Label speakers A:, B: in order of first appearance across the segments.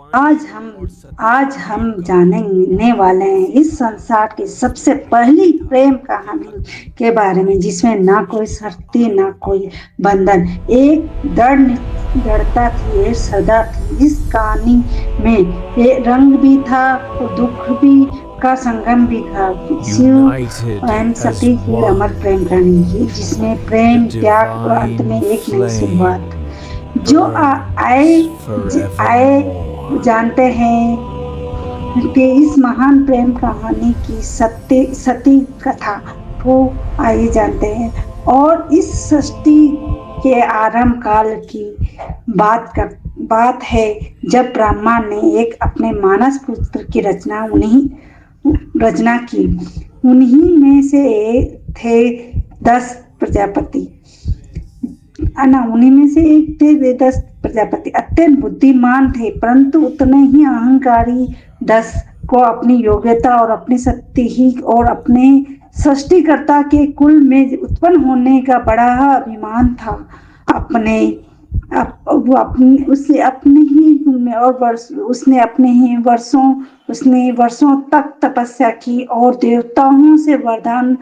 A: आज हम जानने वाले हैं इस संसार की सबसे पहली प्रेम कहानी के बारे में, जिसमें ना कोई शर्तें ना कोई बंधन, एक दृढ़ता थी, एक श्रद्धा थी। इस कहानी में रंग भी था और दुख भी का संगम भी था। शिव एवं सती की अमर प्रेम कहानी थी, जिसमें प्रेम, त्याग और अंत में एक नई शुरुआत। जो आए जानते हैं कि इस महान प्रेम कहानी की सती कथा को आइए जानते हैं। और इस सृष्टि के आरंभ काल की बात है, जब ब्रह्मा ने एक अपने मानस पुत्र की रचना की। उन्हीं में से थे 10 प्रजापति। उन्हीं में से एक थे 10 प्रजापति। अत्यंत बुद्धिमान थे, परंतु उतने ही अहंकारी। 10 को अपनी योग्यता और अपनी शक्ति और अपने सृष्टिकर्ता के कुल में उत्पन्न होने का बड़ा अभिमान था। उसने वर्षों तक तपस्या की और देवताओं से वरदान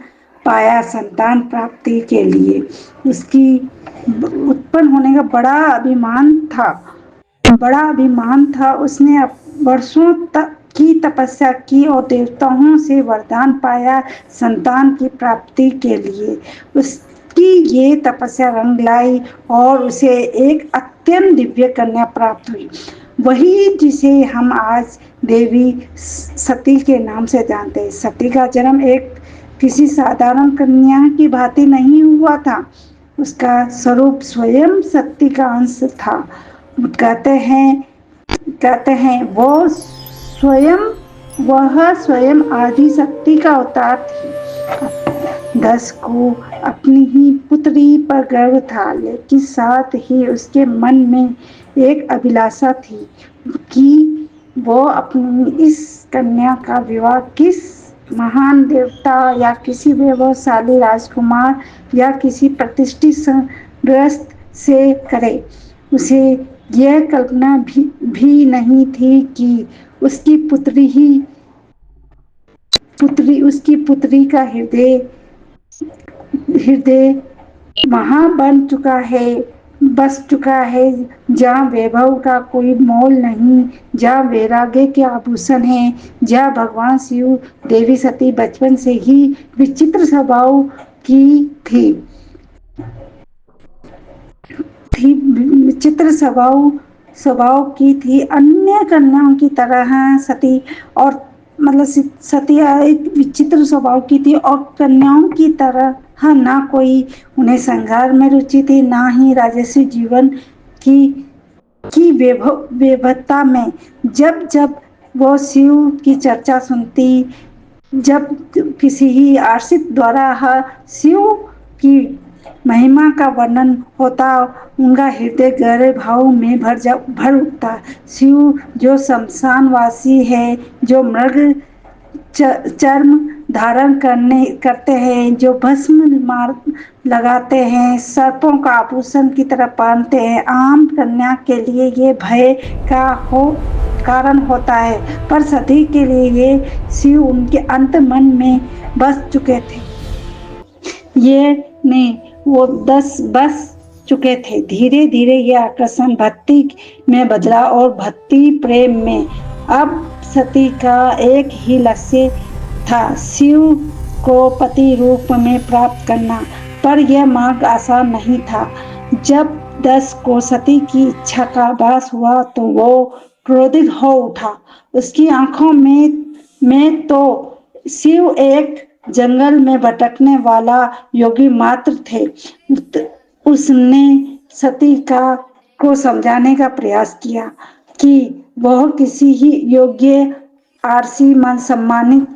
A: पाया संतान प्राप्ति के लिए। उसकी उत्पन्न होने का बड़ा अभिमान था। उसने वर्षों तक की तपस्या की और देवताओं से वरदान पाया संतान की प्राप्ति के लिए। उसकी ये तपस्या रंग लाई और उसे एक अत्यंत दिव्य कन्या प्राप्त हुई, वही जिसे हम आज देवी सती के नाम से जानते हैं। सती का जन्म एक किसी साधारण कन्या की भांति नहीं हुआ था। उसका स्वरूप स्वयं शक्ति का अंश था। कहते हैं वह स्वयं आदि शक्ति का अवतार थी। 10 को अपनी ही पुत्री पर गर्व था, लेकिन साथ ही उसके मन में एक अभिलाषा थी कि वो अपनी इस कन्या का विवाह किस महान देवता या किसी वैभवशाली राजकुमार या किसी प्रतिष्ठित गृहस्थ से करे। उसे यह कल्पना भी नहीं थी कि उसकी पुत्री का हृदय वहां बस चुका है, जहाँ वैभव का कोई मोल नहीं, जहाँ वैराग्य के आभूषण है, जहाँ भगवान शिव देवी सती बचपन से ही विचित्र स्वभाव की थी। विचित्र स्वभाव की थी। अन्य कन्याओं की तरह सती एक विचित्र स्वभाव की थी और कन्याओं की तरह ना कोई उन्हें संसार में रुचि थी, ना ही राजसी जीवन की वैभवता में। जब वो शिव की चर्चा सुनती, जब किसी ही आश्रित द्वारा शिव की महिमा का वर्णन होता, उनका हृदय गहरे भाव में भर उठता। शिव जो शमशानवासी है, जो मृग चर्म धारण करते हैं, जो भस्म लगाते हैं, सर्पों का आभूषण की तरह पहनते हैं, आम कन्या के लिए ये भय का कारण होता है, पर सती के लिए ये शिव उनके अंत मन में बस चुके थे। वो 10 बस चुके थे। धीरे धीरे यह आकर्षण भक्ति में बदला और भक्ति प्रेम में। अब सती का एक ही लक्ष्य था, शिव को पति रूप में प्राप्त करना, पर यह मार्ग आसान नहीं था। जब 10 को सती की इच्छा का आभास हुआ तो वो क्रोधित हो उठा। उसकी आंखों में तो शिव एक जंगल में भटकने वाला योगी मात्र थे। उसने सती को समझाने का प्रयास किया कि वह किसी ही योग्य आरसी मन सम्मानित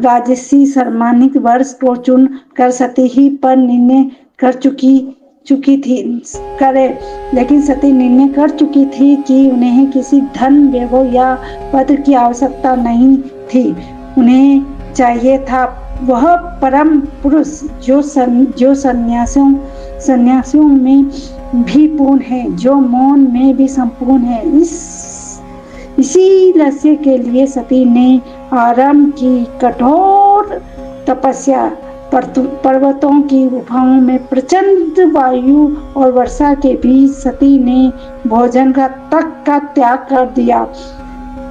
A: राजसी सम्मानित वर्ष को चुन कर सती ही पर निर्णय कर चुकी थी लेकिन सती निर्णय कर चुकी थी कि उन्हें किसी धन वैभव या पद की आवश्यकता नहीं थी। उन्हें चाहिए था वह परम पुरुष जो सन्यासियों में भी पूर्ण है, जो मौन में भी संपूर्ण है। इसी लक्ष्य के लिए सती ने आरंभ की कठोर तपस्या। पर्वतों की गुफाओं में प्रचंड वायु और वर्षा के बीच सती ने भोजन का त्याग कर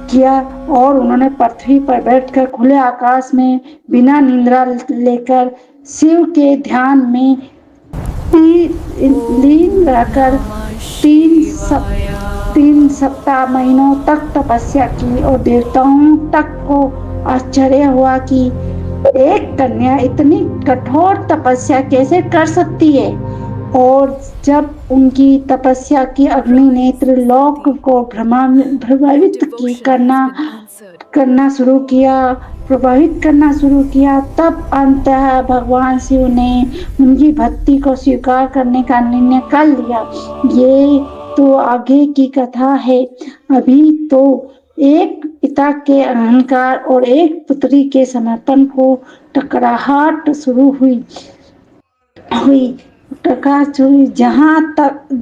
A: किया और उन्होंने पृथ्वी पर बैठकर खुले आकाश में बिना निद्रा लेकर शिव के ध्यान में लीन रहकर 3 सप्ताह महीनों तक तपस्या की और देवताओं तक को आश्चर्य हुआ कि एक कन्या इतनी कठोर तपस्या कैसे कर सकती है। और जब उनकी तपस्या की अग्नि नेत्र लोक को प्रभावित करना शुरू किया, तब अंततः भगवान शिव ने उनकी भक्ति को स्वीकार करने का निर्णय कर लिया। ये तो आगे की कथा है। अभी तो एक पिता के अहंकार और एक पुत्री के समर्पण को टकराहट शुरू हुई।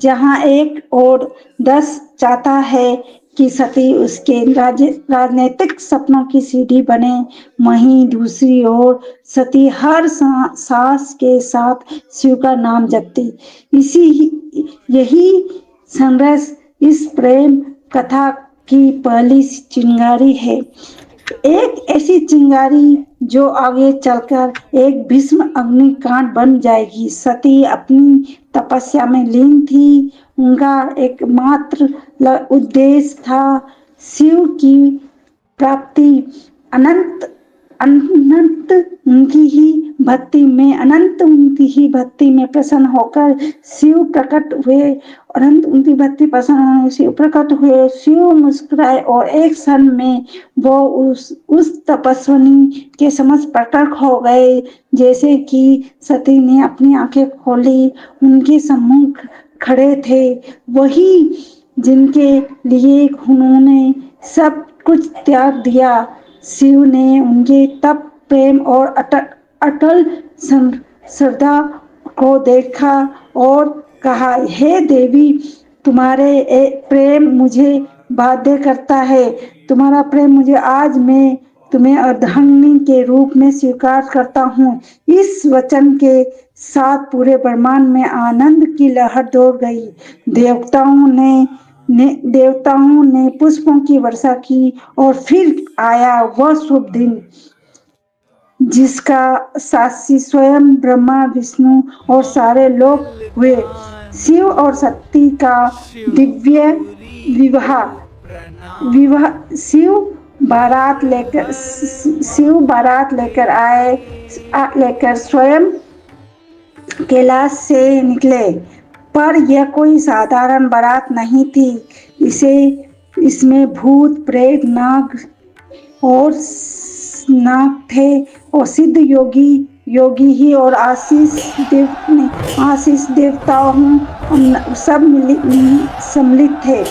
A: जहां एक और 10 चाहता है कि सती उसके राजनीतिक सपनों की सीढ़ी बने, वहीं दूसरी ओर सती हर सास के साथ शिव का नाम जपती। यही संघर्ष इस प्रेम कथा की पहली चिंगारी है, एक ऐसी चिंगारी जो आगे चलकर एक भीष्म अग्निकांड बन जाएगी। सती अपनी तपस्या में लीन थी। उनका एकमात्र उद्देश्य था शिव की प्राप्ति। अनंत उनकी ही भक्ति में प्रसन्न होकर शिव प्रकट हुए। अनंत उनकी भक्ति प्रसन्न होने शिव प्रकट हुए। शिव मुस्कुराए और एक क्षण में वो उस तपस्विनी के समक्ष प्रकट हो गए। जैसे कि सती ने अपनी आंखें खोली, उनके सम्मुख खड़े थे वही जिनके लिए उन्होंने सब कुछ त्याग दिया। शिव ने उनके तप, प्रेम और अटल श्रद्धा को देखा और कहा, हे देवी, तुम्हारे प्रेम मुझे बाध्य करता है। तुम्हारा प्रेम मुझे आज मैं तुम्हें अर्धांगिनी के रूप में स्वीकार करता हूँ। इस वचन के साथ पूरे ब्रह्मांड में आनंद की लहर दौड़ गई। देवताओं ने पुष्पों की वर्षा की और फिर आया वह शुभ दिन जिसका साक्षी स्वयं ब्रह्मा, विष्णु और सारे लोग हुए। शिव और सती का दिव्य विवाह। शिव बारात लेकर स्वयं कैलाश से निकले, पर यह कोई साधारण बारात नहीं थी। इसमें भूत, प्रेत, नाग थे और सिद्ध योगी ही और आशीष देवताओं सब सम्मिलित थे।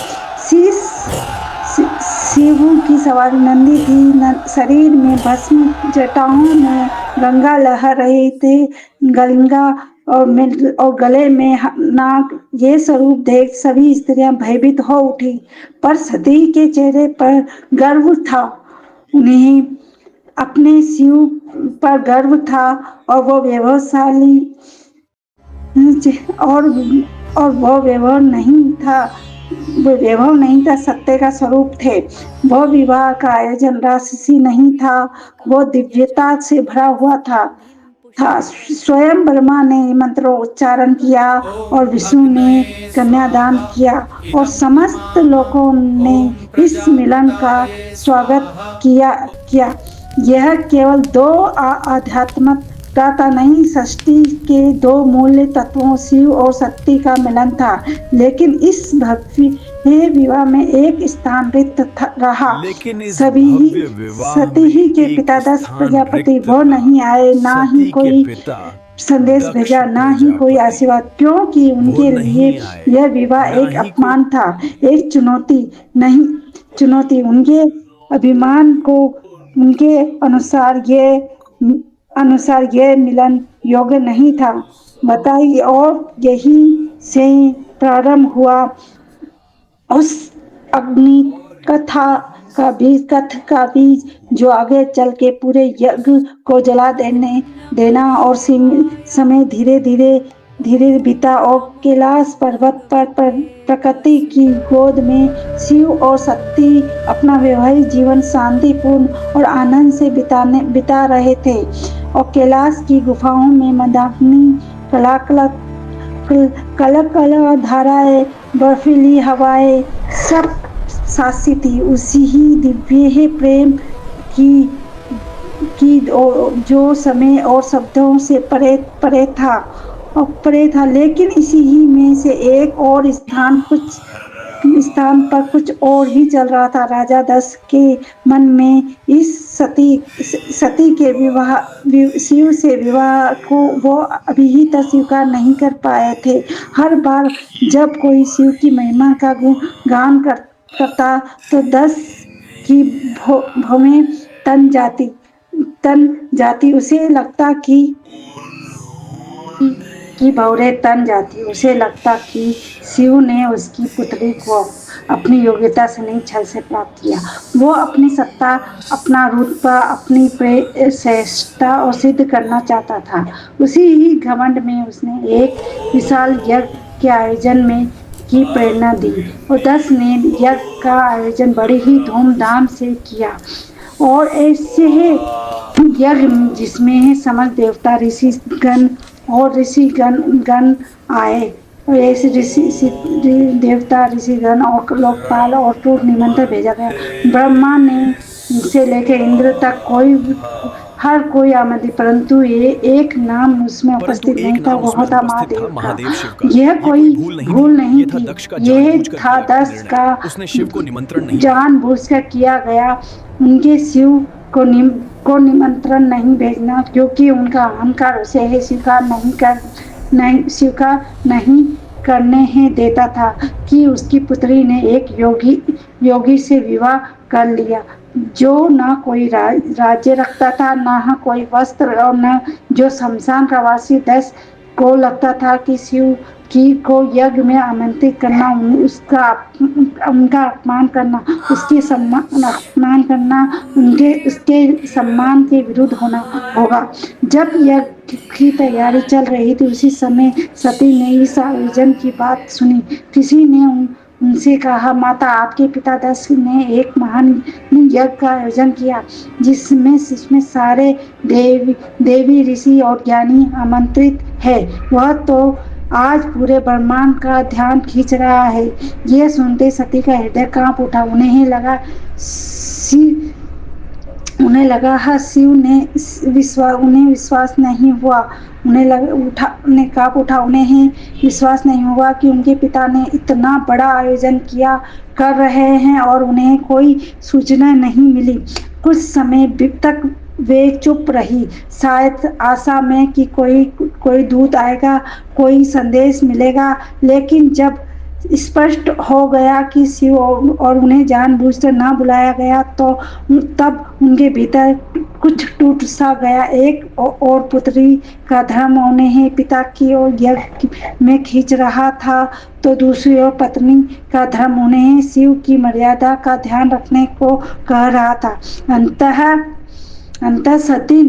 A: शिव की सवारी नंदी थी। शरीर में भस्म, जटाओं में गंगा लहर रही थी, गंगा और गले में नाग। ये स्वरूप देख सभी स्त्रियां भयभीत हो उठी, पर सती के चेहरे पर गर्व था। उन्हें अपने शिव पर गर्व था और वो वैभवशाली और वो वैभव नहीं था, सत्य का स्वरूप थे। वह विवाह का आयोजन राजसी नहीं था, वो दिव्यता से भरा हुआ था। स्वयं ब्रह्मा ने मंत्रों उच्चारण किया और विष्णु ने कन्यादान किया और समस्त लोगों ने इस मिलन का स्वागत किया। यह केवल 2 आध्यात्मिक प्राता नहीं, सृष्टि के 2 मूल्य तत्वों शिव और सती का मिलन था। लेकिन इस भव्य विवाह में एक स्थान रिक्त रहा। सती ही के पिता दक्ष प्रजापति वो नहीं आए, ना ही कोई संदेश भेजा, ना ही कोई आशीर्वाद, क्योंकि उनके लिए यह विवाह एक अपमान था, एक चुनौती। उनके अभिमान को उनके अनुसार ये मिलन योग्य नहीं था। बताइए, और यही से प्रारंभ हुआ उस अग्नि कथा का बीज जो आगे चल के पूरे यज्ञ को जला देना और समय धीरे धीरे बीता और कैलाश पर्वत पर प्रकृति की गोद में शिव और सती अपना वैवाहिक जीवन शांतिपूर्ण और आनंद से बिता रहे थे। और कैलाश की गुफाओं में मंदाकिनी कलकल धाराएं, बर्फीली हवाएं सब साक्षी थी उसी ही दिव्य प्रेम की जो समय और शब्दों से परे था। लेकिन इसी ही में से एक और स्थान पर कुछ और ही चल रहा था। राजा दशरथ के मन में इस सती के शिव से विवाह को वो अभी तक स्वीकार नहीं कर पाए थे। हर बार जब कोई शिव की महिमा का गान करता तो दशरथ की भौहें तन जाती। उसे लगता कि भौरें तन जाती। उसे लगता कि शिव ने उसकी पुत्री को अपनी योग्यता से नहीं, छल से प्राप्त किया। वो अपनी सत्ता, अपना रुतबा, अपनी श्रेष्ठता और सिद्ध करना चाहता था। उसी ही घमंड में उसने एक विशाल यज्ञ के आयोजन की प्रेरणा दी और दशरथ ने यज्ञ का आयोजन बड़ी ही धूमधाम से किया। और ऐसे यज्ञ जिसमें समस्त देवता ऋषिगण और ऋषिगण आए। और ऐसे देवता ऋषिगण और लोकपाल और टूट निमंत्रण भेजा गया। ब्रह्मा ने से लेकर इंद्र तक हर कोई आमंत्रित, परंतु ये एक नाम उसमें उपस्थित नहीं था, वो था महादेव का। यह कोई भूल नहीं थी, यह था दशरथ का जानबूझकर किया गया उनके शिव को निमंत्रण नहीं भेजना, क्योंकि उनका अहंकार उसे स्वीकार नहीं करने ही देता था कि उसकी पुत्री ने एक योगी से विवाह कर लिया, जो ना कोई राज्य रखता था, ना कोई वस्त्र, और न जो शमशान का वासी। दशरथ को लगता था कि शिव को यज्ञ में आमंत्रित करना, उनका अपमान करना, उसके अपमान करना, उसके सम्मान के विरुद्ध होगा। जब यज्ञ की तैयारी चल रही थी, उसी समय सती ने इस आयोजन की बात सुनी। किसी ने उनसे कहा, माता, आपके पिता दशरथ ने एक महान यज्ञ का आयोजन किया, जिसमें सारे देवी ऋषि और ज्ञानी आमंत्रित है। वह तो आज पूरे ब्रह्मांड का ध्यान खींच रहा है। यह सुनते सती का हृदय कांप उठा। उन्हें लगा शिव ने उन्हें विश्वास नहीं हुआ। उन्हें कांप उठा। उन्हें विश्वास नहीं हुआ कि उनके पिता ने इतना बड़ा आयोजन कर रहे हैं और उन्हें कोई सूचना नहीं मिली। कुछ समय तक वे चुप रही, शायद आशा में कि कोई दूत आएगा, कोई संदेश मिलेगा। लेकिन जब स्पष्ट हो गया कि शिव और उन्हें जानबूझकर ना बुलाया गया, तो तब उनके भीतर कुछ टूट सा गया। एक और पुत्री का धर्म उन्हें पिता की ओर यज्ञ में खींच रहा था, तो दूसरी ओर पत्नी का धर्म उन्हें शिव की मर्यादा का ध्यान रखने को कह रहा था। अंतः सती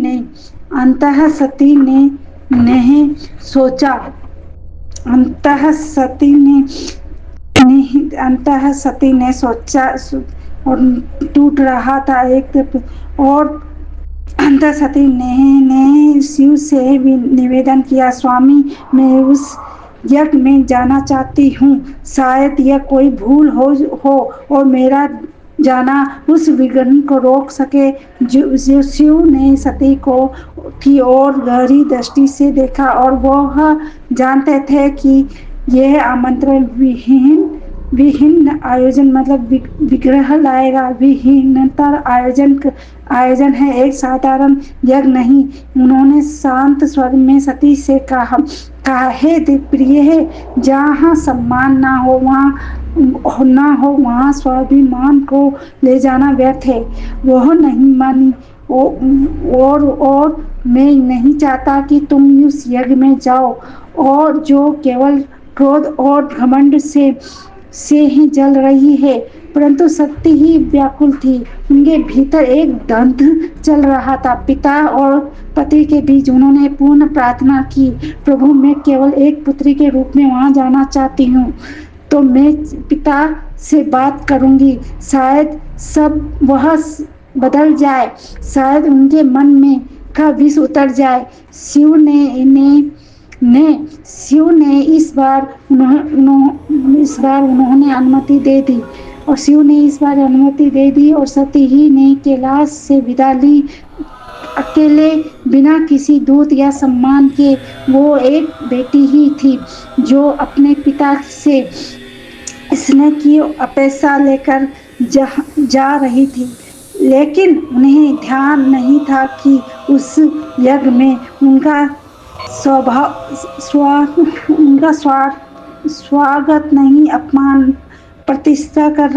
A: ने सोचा और टूट रहा था और अंतः सती ने शिव से भी निवेदन किया, स्वामी, मैं उस यज्ञ में जाना चाहती हूँ। शायद यह कोई भूल हो और मेरा जाना उस विघ्न को रोक सके। जो शिव ने सती की ओर गहरी दृष्टि से देखा और वह जानते थे कि यह आमंत्रण विहीन आयोजन, मतलब विग्रह लाएगा, विहीनतर आयोजन है, एक साधारण यज्ञ नहीं। उन्होंने शांत स्वर में सती से कहा, हे प्रिय है, जहाँ सम्मान ना हो वहाँ स्वाभिमान को ले जाना व्यर्थ है। वह नहीं मानी और मैं नहीं चाहता कि तुम उस यज्ञ में जाओ और जो केवल क्रोध और घमंड से से ही जल रही है, परंतु सत्य ही व्याकुल थी। उनके भीतर एक द्वंद्व चल रहा था, पिता और पति के बीच। उन्होंने पूर्ण प्रार्थना की, प्रभु मैं केवल एक पुत्री के रूप में वहां जाना चाहती हूँ, तो मैं पिता से बात करूंगी, शायद सब वह बदल जाए, शायद उनके मन में का विष उतर जाए। शिव ने इस बार उन्होंने अनुमति दे दी, और शिव ने इस बार अनुमति दे दी और सती ही ने कैलाश से विदा ली, अकेले, बिना किसी दूत या सम्मान के। वो एक बेटी ही थी जो अपने पिता से स्नेह की अपेक्षा लेकर जा रही थी, लेकिन उन्हें ध्यान नहीं था कि उस यज्ञ में उनका स्वागत नहीं, अपमान प्रतिष्ठा कर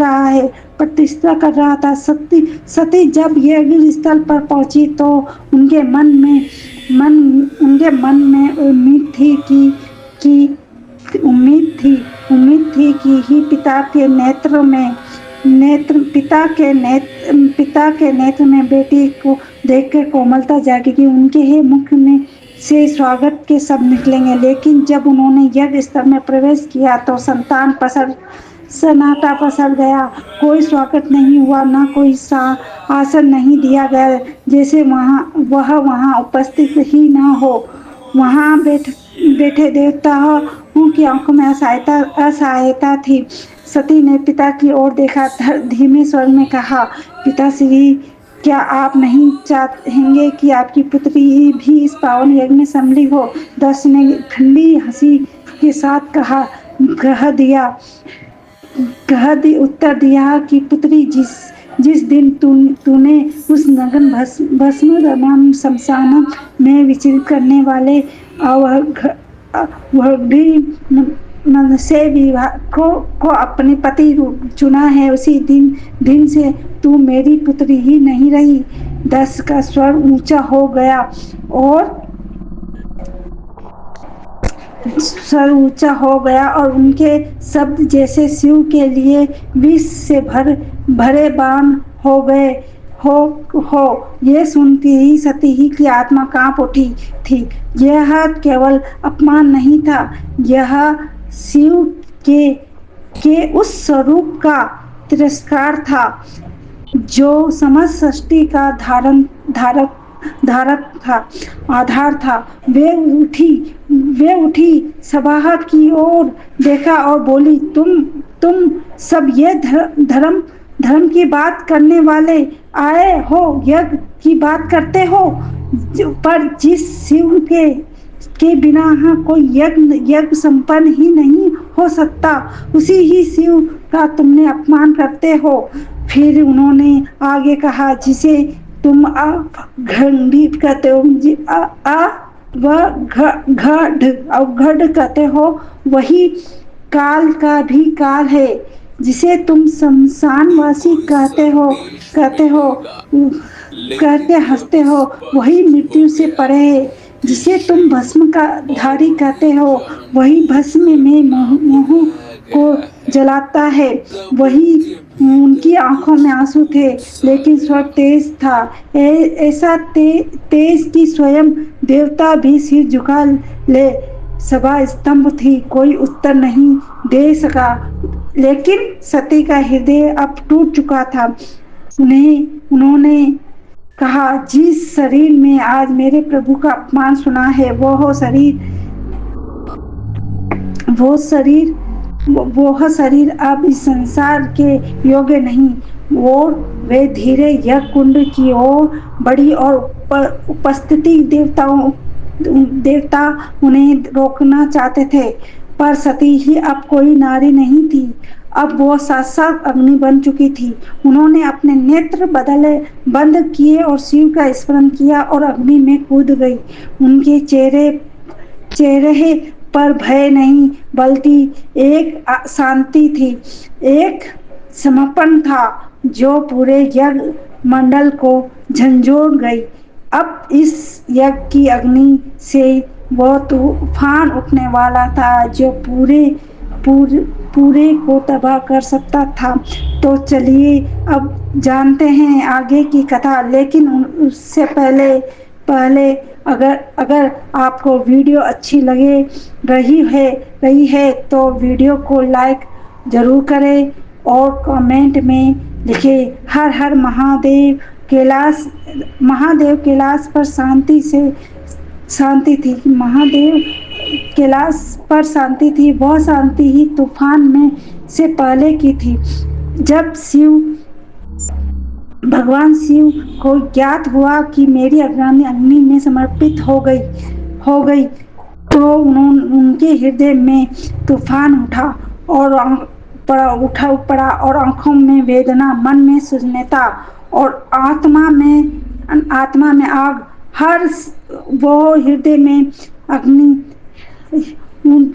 A: रहा था। सती जब यज्ञ स्थल पर पहुंची तो उनके मन में उम्मीद थी कि ही पिता के नेत्र में बेटी को देखकर कोमलता जागेगी, उनके ही मुख में से स्वागत के शब्द निकलेंगे। लेकिन जब उन्होंने यज्ञ स्थल में प्रवेश किया तो सन्नाटा पसर गया। कोई स्वागत नहीं हुआ, न कोई आसन नहीं दिया गया, जैसे वह वहां उपस्थित ही न हो। वहां बैठे देवताओं की आंखों में असहायता थी। सती ने पिता की ओर देखा, धीमे स्वर में कहा, पिताश्री, क्या आप नहीं चाहेंगे कि आपकी पुत्री भी इस पावन यज्ञ में सम्मिलित हो? दक्ष ने ठंडी हंसी के साथ उत्तर दिया कि पुत्री, जिस दिन तूने उस नग्न भस्म शमशान में विचरित करने वाले से विवाह को अपने पति चुना है, उसी दिन से तू मेरी पुत्री ही नहीं रही। दक्ष का स्वर ऊंचा हो गया और उनके शब्द जैसे शिव के लिए विष से भरे बाण हो गए हो। ये सुनते ही सती ही की आत्मा कांप उठी थी। यह केवल अपमान नहीं था, यह शिव के उस स्वरूप का तिरस्कार था जो समस्त सृष्टि का आधार था। वे उठी सभा की ओर देखा और बोली, तुम सब ये धर्म की बात करने वाले आए हो, यज्ञ की बात करते हो, पर जिस शिव के बिना यहाँ कोई यज्ञ संपन्न ही नहीं हो सकता, उसी ही शिव का तुमने अपमान करते हो। फिर उन्होंने आगे कहा, जिसे तुम अघटित कहते हो, अवघड़ कहते हो, वही काल का भी काल है। जिसे तुम शमशानवासी कहते हंसते हो, वही मृत्यु से परे है। जिसे तुम भस्म का धारी कहते हो, वही भस्म में मोह को जलाता है। वही उनकी आंखों में आंसू थे, लेकिन स्वर तेज था, ऐसा तेज कि स्वयं देवता भी सिर झुका ले। सभा स्तंभ थी, कोई उत्तर नहीं दे सका, लेकिन सती का हृदय अब टूट चुका था। उन्होंने कहा, जिस शरीर में आज मेरे प्रभु का अपमान सुना है, वह शरीर अब इस संसार के योग्य नहीं। और वे धीरे यज्ञ कुंड की ओर बढ़ी और उपस्थिति देवता उन्हें रोकना चाहते थे, पर सती ही अब कोई नारी नहीं थी, अब वो साक्षात अग्नि बन चुकी थी। उन्होंने अपने नेत्र बंद किए और शिव का स्मरण किया और अग्नि में कूद गई। उनके चेहरे पर भय नहीं, बल्कि एक शांति थी, एक समर्पण था जो पूरे यज्ञ मंडल को झंझोड़ गई। अब इस यज्ञ की अग्नि से वो तूफान उठने वाला था जो पूरे पूरे को तबाह कर सकता था। तो चलिए अब जानते हैं आगे की कथा, लेकिन उससे पहले अगर आपको वीडियो अच्छी लगे रही है तो वीडियो को लाइक जरूर करें और कमेंट में लिखें हर हर महादेव। कैलाश पर शांति थी। महादेव कैलाश पर शांति थी। वह शांति ही तूफान में से पहले की थी। जब भगवान शिव को ज्ञात हुआ कि मेरी अर्धांगिनी अग्नि में समर्पित हो गई तो उनके हृदय में तूफान पड़ा और आंखों में वेदना, मन में शून्यता और आत्मा में आग। वो हृदय में अग्नि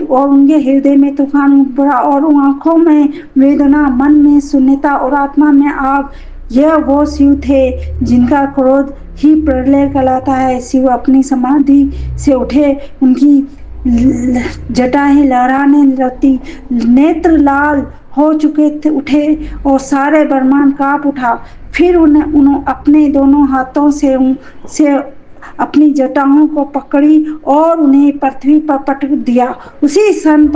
A: और उनके हृदय में तूफान पड़ा और आंखों में वेदना, मन में शून्यता और आत्मा में आग। यह वो शिव थे जिनका क्रोध ही प्रलय कहलाता है। शिव अपनी समाधि से उठे, उनकी जटाएं लहराने लगती, नेत्र लाल हो उठे और सारे ब्रह्मांड कांप उठा। फिर उन्होंने अपने दोनों हाथों से अपनी जटाओं को पकड़ी और उन्हें पृथ्वी पर पटक दिया। उसी क्षण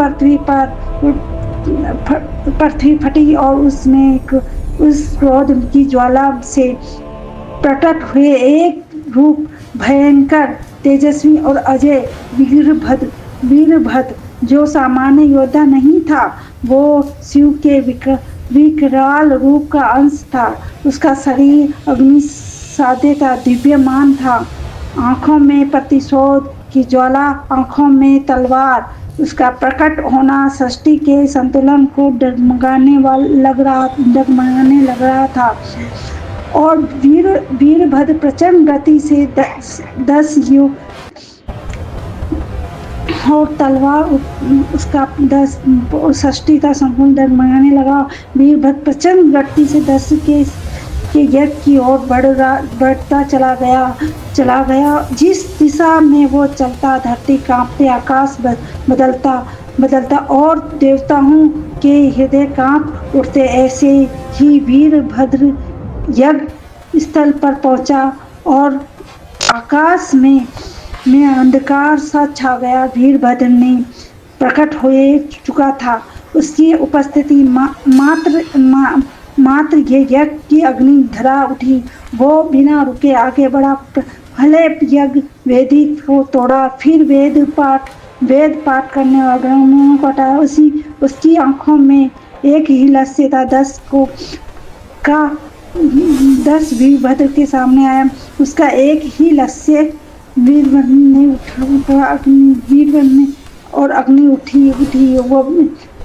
A: पृथ्वी फटी और उसमें उस क्रोध की ज्वाला से प्रकट हुए एक रूप, भयंकर, तेजस्वी और अजय वीरभद्र, जो सामान्य योद्धा नहीं था। वो शिव के विकराल रूप का अंश था। उसका शरीर अग्नि साध्य था, दिव्यमान था। आंखों में प्रतिशोध की ज्वाला, आंखों में तलवार। उसका प्रकट होना सृष्टि के संतुलन को डगमगाने लग रहा था। और वीरभद्र प्रचंड गति से 10 युग और तलवार उसका 10 सृष्टि का संपूर्ण डगमगाने लगा। वीरभद्र प्रचंड गति से 10 के यज्ञ की ओर बढ़ता चला गया। जिस दिशा में वो चलता, धरती कांपते, आकाश बदलता और देवताओं के हृदय कांप उठते। ऐसे ही वीरभद्र यज्ञ स्थल पर पहुंचा और आकाश में अंधकार सा छा गया। वीरभद्र ने प्रकट हो चुका था। उसकी उपस्थिति मात्र ये यज्ञ की अग्नि धरा उठी। वो बिना रुके आगे बढ़ा, पहले यज्ञ वेदी को तोड़ा, फिर वेद पाठ करने वाले ब्राह्मणों को हटाया। उसकी आंखों में एक ही लक्ष्य था, 10 वीरभद्र के सामने आया। उसका एक ही लक्ष्य, वीरभद्र ने और अग्नि उठी। वो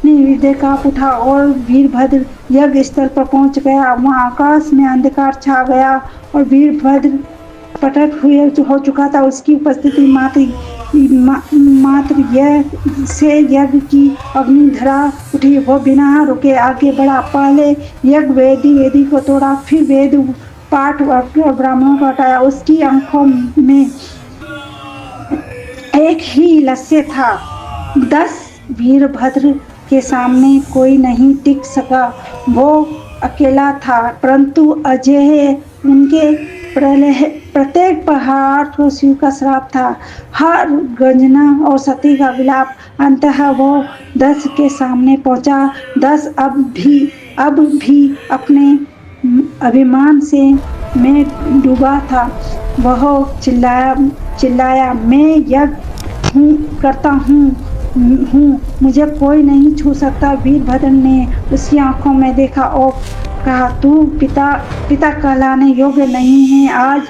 A: हृदय कांप उठा और वीरभद्र यज्ञ स्थल पर पहुंच गया। वहां आकाश में अंधकार छा गया और वीरभद्र प्रकट हो चुका था। उसकी उपस्थिति मात्र यज्ञ की अग्नि धरा उठी। वो बिना रुके आगे बढ़ा, पहले यज्ञ वेदी को तोड़ा, फिर वेद पाठ और ब्राह्मणों को हटाया। उसकी आंखों में एक ही लक्ष्य था, 10 वीरभद्र के सामने कोई नहीं टिक सका। वो अकेला था परंतु अजेय। उनके प्रत्येक पहाड़ को शिव का श्राप था, हर गर्जना और सती का विलाप। अंततः वो 10 के सामने पहुंचा। 10 अब भी अपने अभिमान में डूबा था। वह चिल्लाया, मैं यज्ञ करता हूँ, मुझे कोई नहीं छू सकता। वीरभद्र ने उसकी आंखों में देखा और कहा, तू पिता कहलाने योग्य नहीं है। आज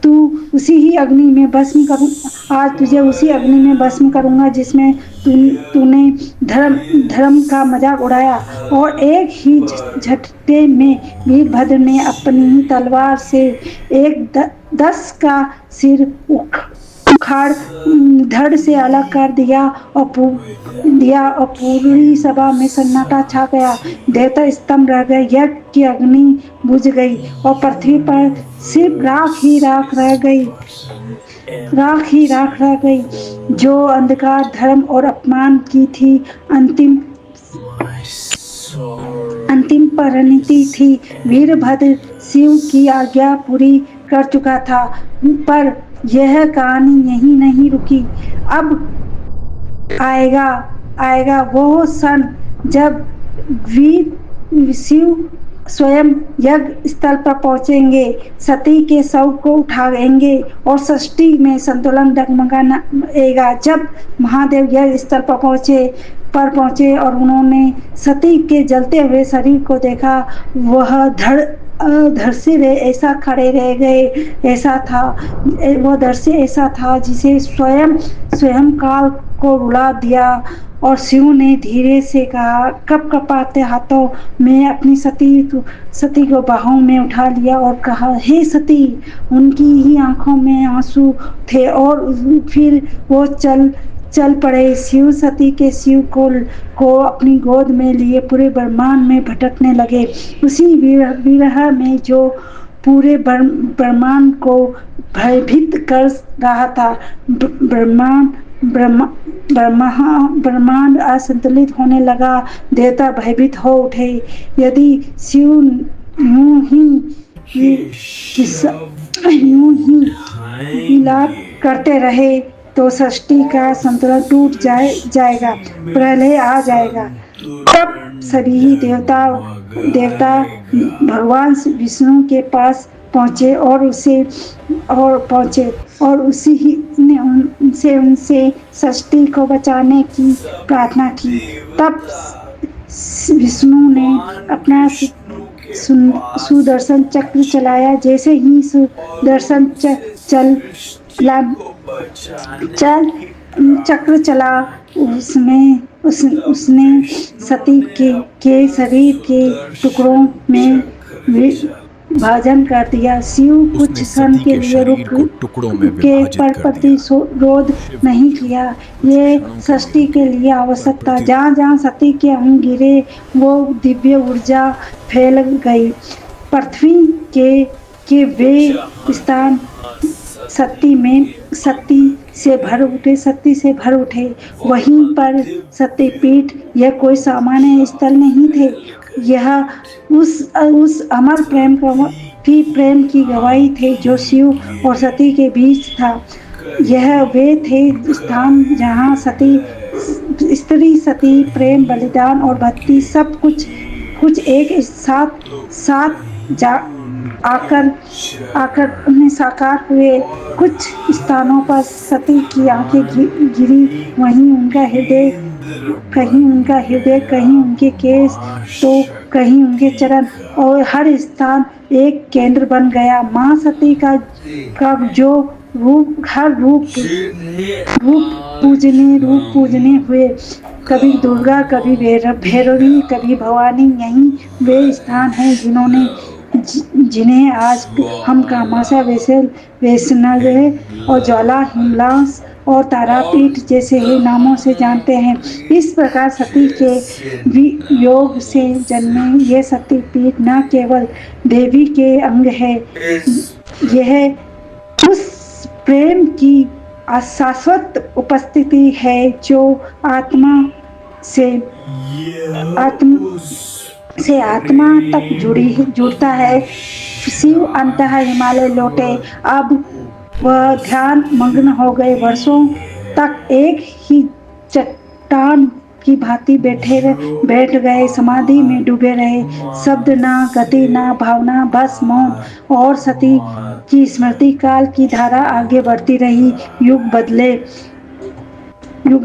A: तू उसी ही अग्नि में भस्म करूं। आज तुझे उसी अग्नि में भस्म करूंगा जिसमें तूने धर्म का मजाक उड़ाया। और एक ही झटके में वीरभद्र ने अपनी तलवार से 10 का सिर उखाड़ धड़ से अलग कर दिया और पूरी सभा में सन्नाटा छा गया। देवता स्तंभ रह गए, यज्ञ की अग्नि बुझ गई और पृथ्वी पर सिर्फ राख ही राख रह गई, जो अंधकार, धर्म और अपमान की थी। अंतिम परिणति थी। वीरभद्र शिव की आज्ञा पूरी कर चुका था, पर यह कहानी यहीं नहीं रुकी। अब आएगा वो क्षण जब वीर शिव स्वयं यज्ञ स्थल पर पहुंचेंगे, सती के शव को उठाएंगे और सृष्टि में संतुलन डगमगाएगा। जब महादेव यज्ञ स्थल पर पहुंचे और उन्होंने सती के जलते हुए शरीर को देखा, वह धड़ से ऐसा खड़े रह गए, वह धड़ से ऐसा था जिसे स्वयं काल को रुला दिया। और शिव ने धीरे से कहा, कपकपाते हाथों में अपनी सती को बाहों में उठा लिया और कहा, हे सती। उनकी ही आंखों में आंसू थे और फिर वो चल पड़े। शिव सती के शिव को अपनी गोद में लिए पूरे ब्रह्मांड में भटकने लगे। उसी विरह में जो पूरे ब्रह्मांड को भयभीत कर रहा था। ब्रह्मांड असंतुलित होने लगा। देवता भयभीत हो उठे। यदि शिव यूं ही विलाप करते रहे तो सृष्टि का संतुलन टूट जाएगा, प्रलय आ जाएगा। तब सभी देवता भगवान विष्णु के पास पहुंचे और उसी ने उनसे सृष्टि को बचाने की प्रार्थना की। तब विष्णु ने अपना सुदर्शन चक्र चलाया। जैसे ही सुदर्शन चक्र चला, उसने सती के शरीर के टुकड़ों में विभाजन कर दिया। शिव कुछ क्षण के लिए रुक के पर प्रतिरोध नहीं किया। ये सृष्टि के लिए आवश्यक था। जहाँ सती के अंग गिरे, वो दिव्य ऊर्जा फैल गई। पृथ्वी के वे स्थान शक्ति से भर उठे। वहीं पर सतीपीठ यह कोई सामान्य स्थल नहीं थे। यह उस अमर प्रेम की गवाही थे जो शिव और सती के बीच था। यह वे थे स्थान जहाँ सती प्रेम, बलिदान और भक्ति सब कुछ एक साथ आकर उन्हें साकार हुए। कुछ स्थानों पर सती की आंखें गिरी, कहीं उनका हृदय, कहीं उनके केस, तो कहीं उनके चरण, और हर स्थान एक केंद्र बन गया। माँ सती का जो रूप पूजने हुए, कभी दुर्गा, कभी भैरवी, कभी भवानी। यही वे स्थान हैं जिन्हें आज हम कामाख्या, वैष्णोदेवी और ज्वाला, हिमलास और तारापीठ जैसे ही नामों से जानते हैं। इस प्रकार सती के वियोग से जन्मे ये सती पीठ न केवल देवी के अंग है, यह उस प्रेम की शाश्वत उपस्थिति है जो आत्मा तक जुड़ता है। शिव अंततः हिमालय लौटे। अब वह ध्यान मग्न हो गए। वर्षों तक एक ही चट्टान की भांति बैठ गए, समाधि में डूबे रहे। शब्द ना, गति ना, भावना, बस मौन और सती की स्मृति। काल की धारा आगे बढ़ती रही। युग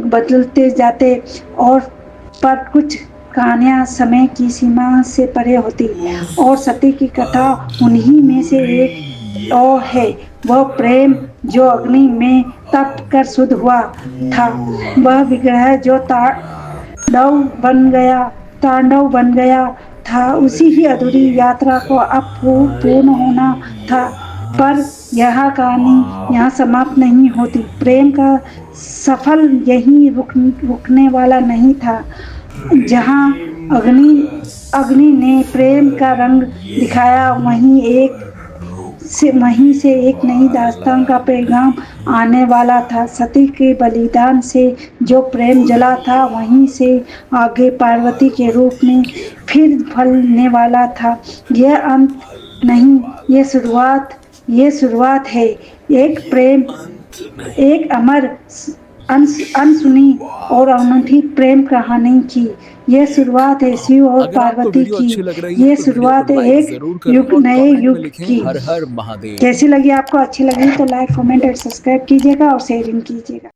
A: बदलते जाते और पर कुछ कहानियां समय की सीमा से परे होती, और सती की कथा उन्हीं में से एक और है। वह प्रेम जो अग्नि में तप कर शुद्ध हुआ था, वह विग्रह जो तांडव बन गया था। उसी ही अधूरी यात्रा को अब पूर्ण होना था। पर यह कहानी यहाँ समाप्त नहीं होती। प्रेम का सफल यहीं रुकने वाला नहीं था। जहाँ अग्नि ने प्रेम का रंग दिखाया, वहीं से एक नई दास्तान का पैगाम आने वाला था। सती के बलिदान से जो प्रेम जला था, वहीं से आगे पार्वती के रूप में फिर फलने वाला था। यह अंत नहीं, ये शुरुआत है एक अमर, अनसुनी और अनूठी प्रेम कहानी की। यह शुरुआत है शिव और पार्वती की। ये शुरुआत है एक नए युग की।
B: हर हर महादेव।
A: कैसी लगी आपको? अच्छी लगी तो लाइक, कमेंट और सब्सक्राइब कीजिएगा और शेयरिंग कीजिएगा।